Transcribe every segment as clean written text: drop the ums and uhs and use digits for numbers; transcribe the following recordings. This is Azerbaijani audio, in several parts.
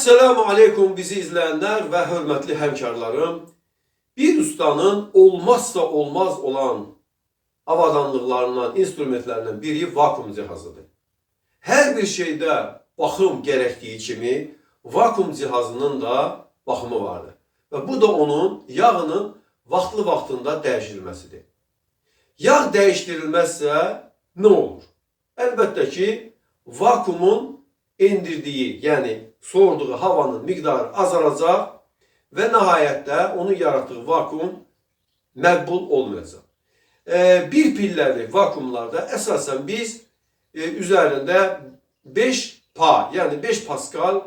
Esselamu Aleyküm bizi izleyenler ve hürmetli hemkarlarım. Bir ustanın olmazsa olmaz olan avadanlıqlarından, instrumentlerinden biri vakum cihazıdır. Her bir şeyde bakım gerektiği kimi vakum cihazının da bakımı vardır. Ve bu da onun yağının vaxtlı-vaxtında dəyişilməsidir. Yağ değiştirilmezse ne olur? Elbette ki vakumun indirdiği, yani soğurduğu havanın miqdarı azalacaq ve nihayette onun yarattığı vakum məqbul olmayacaq. Bir pilləli vakumlarda esasen biz üzerinde 5 pa, yani 5 Pascal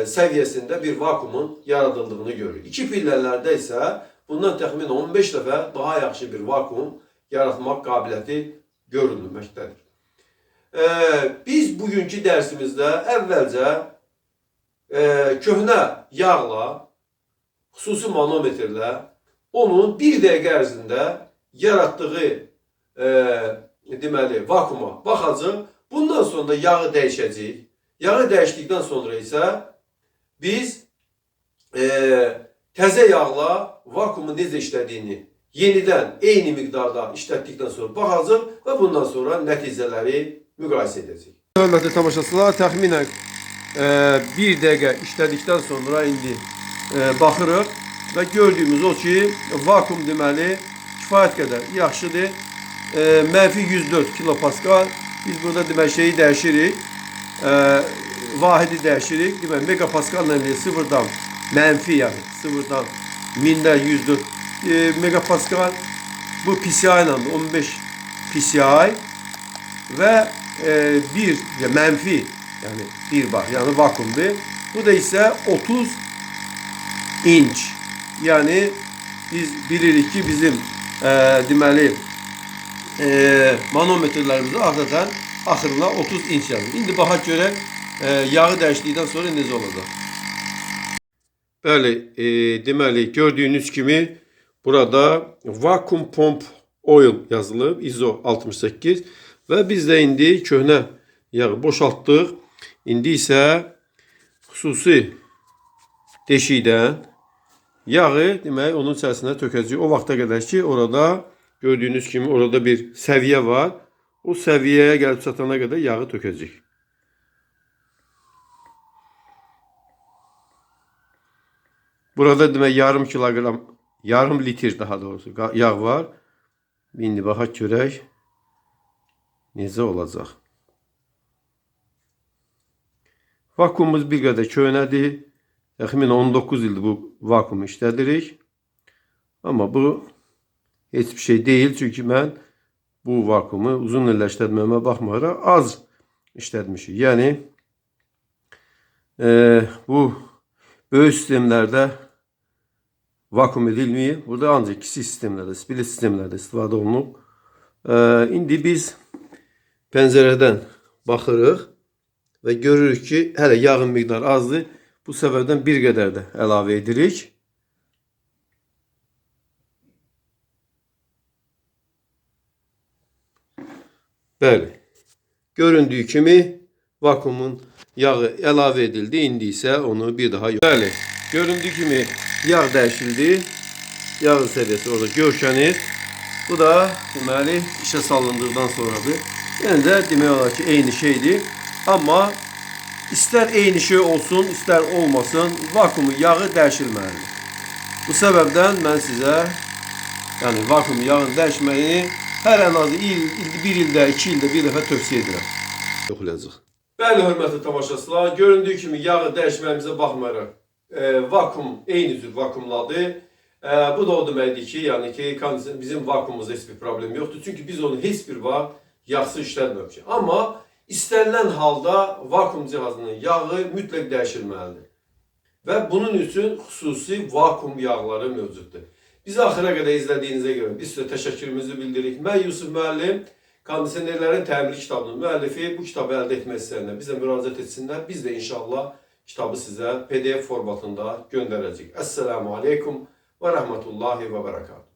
seviyesinde bir vakumun yaratıldığını görürük. İki pilləlerde ise bundan təxminən 15 dəfə daha yaxşı bir vakum yaratmaq qabiliyyəti görülməkdədir. Biz bugünkü dersimizde əvvəlcə köhnə yağla, xüsusi manometrlə onun bir dəqiqə ərzində yarattığı deməli vakuma baxacaq. Bundan sonra yağı dəyişəcəyik. Yağı dəyişdikdən sonra isə biz təzə yağla vakumun necə işlədiyini yenidən eyni miqdarda işlətdikdən sonra baxacaq və bundan sonra nəticələri müqayisə edəcək. Hörmətli tamaşaçılar, təxminən bir dəqiqə işlədikdən sonra indi baxırıq və gördüyümüz o ki, vakum deməli kifayət qədər yaxşıdır. Mənfi 104 kilopascal. Biz burada deməli şeyi dəyişirik. Vahidi dəyişirik. Deməli megapascal ilə sıfırdan mənfi, yəni sıfırdan 1000'də 104 megapascal. Bu PCI ilə 15 PCI və bir mənfi, yani bir bar, yani vakumdur. Bu da ise 30 inç. Yani biz bilirik ki bizim deməli manometrlərimizdə adətən axırına 30 inç yazır. İndi baxaq görək yağı dəyişdikdən sonra necə olacaq. Bəli, deməli gördüyünüz kimi burada vacuum pump oil yazılıb, ISO 68 ve biz de indi köhnə yağı boşaltdıq. İndi isə xüsusi deşikdən yağı demək onun içərisinə tökəcəyik. O vaxta qədər ki orada gördüyünüz kimi orada bir səviyyə var. O səviyyəyə gəlib çatana qədər yağı tökəcəyik. Burada demək yarım kilogram, yarım litr daha doğrusu yağ var. İndi baxaq görək necə olacaq. Vakumumuz bir qədər köhnədir. Təxminən 19 ildir bu vakumu işlədirik. Amma bu heç bir şey deyil. Çünki mən bu vakumu uzun illər işlətməyimə baxmayaraq az işlətmişik. Yəni bu böyük sistemlərdə vakum edilməyib. Burada ancaq kiçik sistemlərdə, split sistemlərdə istifadə olunub. İndi biz pəncərədən baxırıq və görürük ki, hələ yağın miqdarı azdır. Bu səbəbdən bir qədər də əlavə edirik. Bəli, göründüyü kimi vakumun yağı əlavə edildi. İndi isə onu bir daha yox. Bəli, göründüyü kimi yağ dəyişildi. Yağın səviyyəsi orada görkənir. Bu da deməli işə salındıqdan sonradır. Yəni də demək olar ki, eyni şeydir. Amma ister eyni şey olsun, ister olmasın, vakumu yağı dəyişilməlidir. Bu səbəbdən mən sizə yəni vakumu yağın dəyişməyini hər ən azı bir ildə, 2 ildə bir dəfə tövsiyə edirəm. Yoxlayacaq. Bəli, hörmətli tamaşaçılar, göründüyü kimi yağı dəyişməyimizə baxmayaraq vakum eyni cür vakumladı. Bu da o deməkdir ki, yəni ki, bizim vakumumuzda heç bir problem yoxdur. Çünki biz onu heç bir vaxt yağsız işlətməmişik. Amma istənilən halda vakum cihazının yağı mütləq dəyişilməlidir. Və bunun üçün xüsusi vakum yağları mövcuddur. Bizi axıra qədər izlədiyinizə görə biz sizə təşəkkürümüzü bildiririk. Mən Yusuf müəllim, kondisionerlərin təmiri kitabının müəllifi. Bu kitabı əldə etmək istəyənlər bizə müraciət etsinlər. Biz də inşallah kitabı sizə PDF formatında göndərəcəyik. Esselamu Aleyküm və rəhmətullahi və bərəkatuhu.